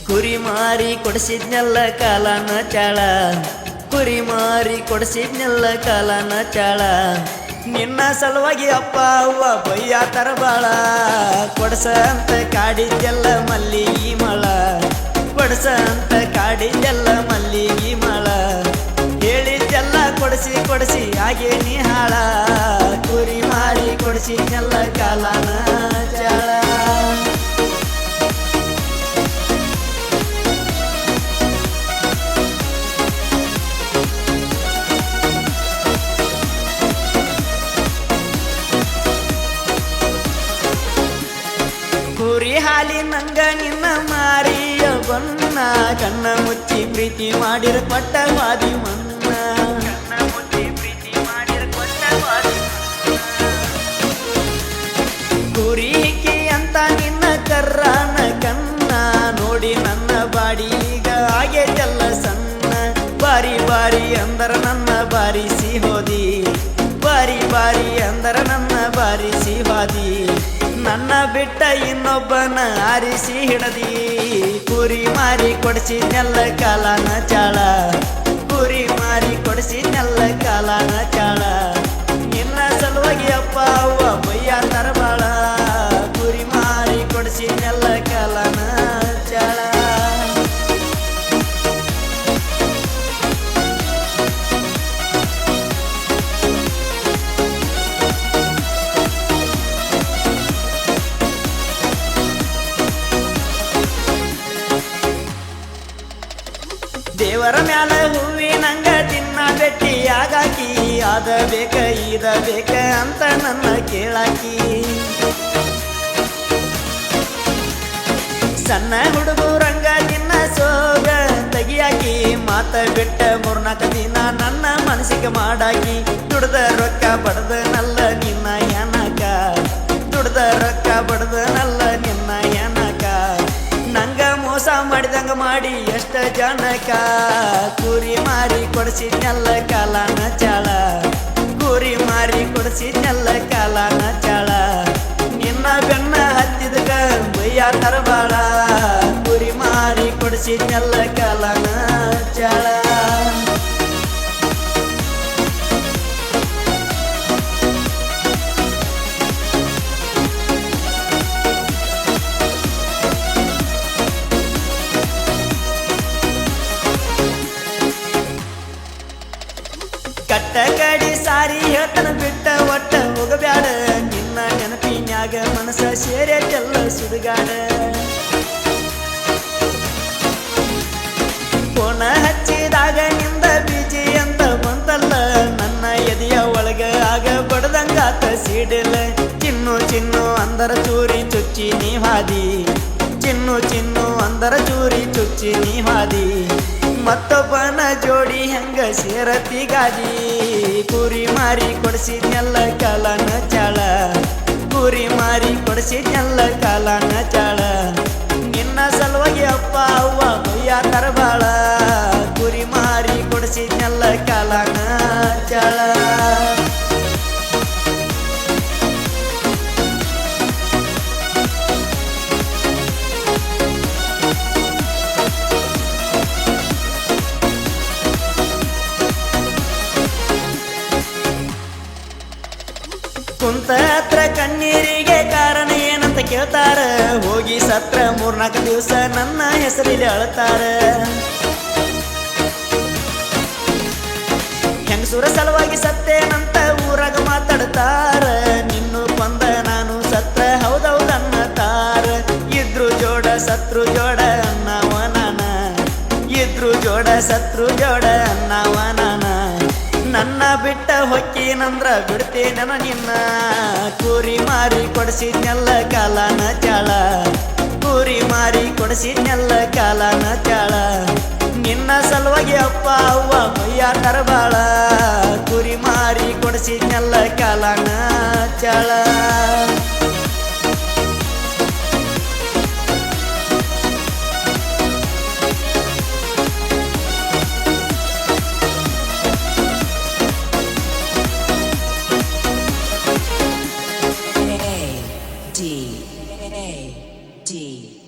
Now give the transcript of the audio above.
ಕುರಿ ಮಾರಿ ಕೊಡಿಸಿದ್ನೆಲ್ಲ ಕಾಲನ ಚಾಳ ಕುರಿ ಮಾರಿ ಕೊಡಿಸಿದ್ನೆಲ್ಲ ಕಾಲನ ಚಾಳ ನಿನ್ನ ಸಲುವಾಗಿ ಅಪ್ಪ ಅವ್ವ ಬಯ್ಯ ತರಬಾಳ ಕೊಡಸ ಅಂತ ಕಾಡಿದ್ದೆಲ್ಲ ಮಲ್ಲಿಗಿ ಮಳ ಕೊಡಸ ಅಂತ ಕಾಡಿದ್ದೆಲ್ಲ ಮಲ್ಲಿಗಿ ಮಳ ಹೇಳಿದ್ದೆಲ್ಲ ಕೊಡಿಸಿ ಕೊಡಿಸಿ ಹಾಗೆ ನೀ ಹಾಳ ಕುರಿ ಮಾರಿ ಕೊಡಿಸಿದ್ನೆಲ್ಲ ಕಾಲನ ಚಾಳ ಕುರಿ ಹಾಲಿನಂಗ ನಿನ್ನ ಮಾರಿಯ ಬಣ್ಣ ಕಣ್ಣ ಮುಚ್ಚಿ ಪ್ರೀತಿ ಮಾಡಿರ ಕೊಟ್ಟವಾದಿ ಮನ್ನ ಕುರಿಕಿ ಅಂತ ನಿನ್ನ ಕರ್ರಾನ ಕನ್ನ ನೋಡಿ ನನ್ನ ಬಾಡಿ ಈಗ ಆಗೇಜಲ್ಲ ಸಣ್ಣ ಬಾರಿ ಬಾರಿ ಅಂದರ ನನ್ನ ಬಾರಿಸಿ ಹೋದಿ ಬಾರಿ ಬಾರಿ ಅಂದರ ನನ್ನ ಬಾರಿಸಿ ಹೋದಿ ನನ್ನ ಬಿಟ್ಟ ಇನ್ನೊಬ್ಬನ ಆರಿಸಿ ಹಿಡದಿ ಕುರಿ ಮಾರಿ ಕೊಡಿಸಿದ್ನೆಲ್ಲ ಕಾಲನ ಚಾಳ ಕುರಿ ಮಾರಿ ಕೊಡಿಸಿದ್ನೆಲ್ಲ ಕಾಲನ ಚಾಳ ನಿನ್ನ ಸಲುವಾಗಿ ಅಪ್ಪ ಅವ್ವ ಬಯ್ಯ ತರಬಾಳ ಕುರಿ ಮಾರಿ ಕೊಡಿಸಿದ್ನೆಲ್ಲ ಕಾಲನ ಚಾಳ ದೇವರ ಮ್ಯಾಲ ಹೂವಿನಂಗ ತಿನ್ನ ಬೆಟ್ಟಿ ಆಗಾಕಿ ಅದ ಬೇಕ ಇದ ಬೇಕ ಅಂತ ನನ್ನ ಕೇಳಾಕಿ ಸಣ್ಣ ಹುಡುಗರಂಗ ನಿನ್ನ ಸೋಗ ತೆಗಿಯಾಕಿ ಮಾತ ಬಿಟ್ಟ ಮೂರ್ನಾಕ ದಿನ ನನ್ನ ಮನಸ್ಸಿಗೆ ಮಾಡಾಕಿ ದುಡ್ದ ರೊಕ್ಕ ಬಡದ ನಲ್ಲ ನಿನ್ನ ಏನಕ ದುಡ್ದ ರೊಕ್ಕ ಬಡದ ನಲ್ಲ ನಿನ್ನ ಏನಕ ನಂಗ ಮೋಸ ಮಾಡಿದಂಗ ಮಾಡಿ ಎಷ್ಟ ಜನಕ ಕುರಿ ಮಾರಿ ಕೊಡಿಸಿದ್ನೆಲ್ಲ ಕಾಲನ ಚಾಳ ಕುರಿ ಮಾರಿ ಕೊಡಿಸಿದ್ನೆಲ್ಲ ಕಾಲನ ಚಾಳ ನಿನ್ನ ಬೆನ್ನ ಹತ್ತಿದಗ ಬಯ್ಯ ತರಬಾಳ ಕುರಿ ಮಾರಿ ಕೊಡಿಸಿದ್ನೆಲ್ಲ ಕಾಲನ ಚಾಳ ಕಟ್ಟ ಕಡಿ ಸಾರಿ ಹೇಳ್ತನ ಬಿಟ್ಟ ಒಟ್ಟ ಹೋಗಬ್ಯಾಡ ನಿನ್ನ ನೆನಪಿನ್ಯಾಗ ಮನಸ ಸೇರೆಲ್ಲ ಸುಡುಗಾಡ ಫೋನ ಹಚ್ಚಿದಾಗ ನಿಂದ ಬಿಜಿ ಅಂತ ಬಂತಲ್ಲ ನನ್ನ ಎದೆಯ ಒಳಗ ಆಗ ಬಡದಂಗಾತ ಸಿಡಿಲ ಚಿನ್ನು ಚಿನ್ನು ಅಂದರ ಚೂರಿ ಚುಚ್ಚಿ ನೀ ಹಾದಿ ಚಿನ್ನು ಚಿನ್ನು ಅಂದರ ಚೂರಿ ಚುಚ್ಚಿ ನೀ ಹಾದಿ ಮತ್ತೊಬ್ಬನ ಜೋಡಿ ಹೆಂಗ ಸೇರತಿ ಗಾದಿ ಕುರಿ ಮಾರಿ ಕೊಡಿಸಿದ್ನೆಲ್ಲ ಕಾಲನ ಚಾಳ ಕುರಿ ಮಾರಿ ಕೊಡಿಸಿದ್ನೆಲ್ಲ ಕಾಲನ ಚಾಳ ನಿನ್ನ ಸಲುವಾಗಿ ಅಪ್ಪ ಅವ್ವ ಬಯ್ಯ ತರಬಾಳ ಕುರಿ ಮಾರಿ ಕೊಡಿಸಿದ್ನೆಲ್ಲ ಕಾಲನ ಚಾಳ ಕುಂತ ಹತ್ರ ಕಣ್ಣೀರಿಗೆ ಕಾರಣ ಏನಂತ ಕೇಳ್ತಾರ ಹೋಗಿ ಸತ್ರ ಮೂರ್ನಾಲ್ಕು ದಿವಸ ನನ್ನ ಹೆಸರಲ್ಲಿ ಅಳ್ತಾರ ಹೆಂಗಸೂರ ಸಲುವಾಗಿ ಸತ್ತೇನಂತ ಊರಾಗ ಮಾತಾಡ್ತಾರ ನಿನ್ನು ಕೊಂದ ನಾನು ಸತ್ರ ಹೌದೌದನ್ನತಾರ ಇದ್ರು ಜೋಡ ಸತ್ರು ಜೋಡ ಅನ್ನವ ನಾನ ಇದ್ರು ಜೋಡ ಸತ್ರು ಜೋಡ ಅನ್ನವ ನಾನ ನನ್ನ ಬಿಟ್ಟ ಹೊಕ್ಕಿನಂದ್ರ ಬಿಡ್ತೇನ ನಿನ್ನ ಕುರಿ ಮಾರಿ ಕೊಡಿಸಿದ್ನೆಲ್ಲ ಕಾಲನ ಚಾಳ ಕುರಿ ಮಾರಿ ಕೊಡಿಸಿದ್ನೆಲ್ಲ ಕಾಲನ ಚಾಳ ನಿನ್ನ ಸಲುವಾಗಿ ಅಪ್ಪ ಅವ್ವ ಬಯ್ಯ ತರಬಾಳ ಕುರಿ ಮಾರಿ ಕೊಡಿಸಿದ್ನೆಲ್ಲ ಕಾಲನ ಚಾಳ D.